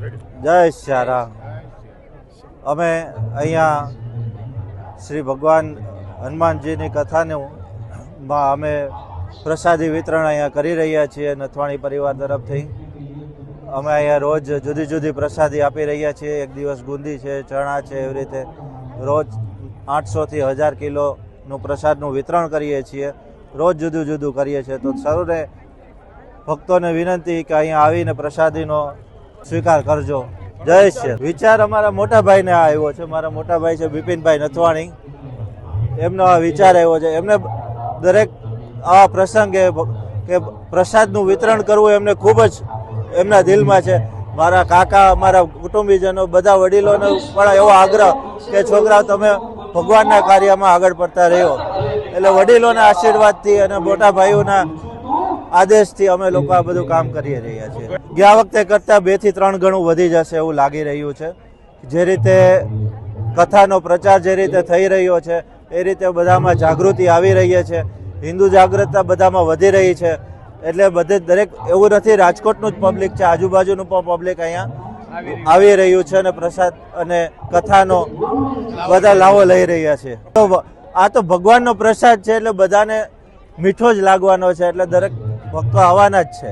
જય શ્યારામ। અમે અહીંયા શ્રી ભગવાન હનુમાનજીની કથાનું અમે પ્રસાદી વિતરણ અહીંયા કરી રહ્યા છીએ નથવાણી પરિવાર તરફથી। અમે અહીંયા રોજ જુદી જુદી પ્રસાદી આપી રહ્યા છીએ। એક દિવસ ગુંદી છે, ચણા છે, એવી રીતે રોજ 800 થી 1000 કિલોનું પ્રસાદનું વિતરણ કરીએ છીએ। રોજ જુદું જુદું કરીએ છીએ। તો સૌને ભક્તોને વિનંતી કે અહીંયા આવીને પ્રસાદીનો સ્વીકાર કરજો। જય શ્રી। વિચાર અમારા મોટા ભાઈને આ આવ્યો છે। મારા મોટા ભાઈ છે બિપિનભાઈ નથવાણી, એમનો આ વિચાર આવ્યો છે। એમને દરેક આ પ્રસંગે કે પ્રસાદનું વિતરણ કરવું એમને ખૂબ જ એમના દિલમાં છે। મારા કાકા, મારા કુટુંબીજનો, બધા વડીલોને પણ એવો આગ્રહ કે છોકરાઓ તમે ભગવાનના કાર્યમાં આગળ પડતા રહ્યો। એટલે વડીલોના આશીર્વાદથી અને મોટા ભાઈઓના આદેશથી અમે લોકો આ બધું કામ કરી રહ્યા છીએ। ગયા વખતે કરતાં 2 થી 3 ગણું વધી જશે એવું લાગી રહ્યું છે। જે રીતે કથાનો પ્રચાર જે રીતે થઈ રહ્યો છે એ રીતે બધામાં જાગૃતિ આવી રહી છે, હિન્દુ જાગૃતતા બધામાં વધી રહી છે। એટલે બધે દરેક એવું નથી રાજકોટનું જ પબ્લિક છે, આજુબાજુનું પણ પબ્લિક અહીંયા આવી રહ્યું છે અને પ્રસાદ અને કથાનો બધા લાવો લઈ રહ્યા છે। તો આ તો ભગવાનનો પ્રસાદ છે એટલે બધાને મીઠો જ લાગવાનો છે, એટલે દરેક ભક્તો આવવાના જ છે।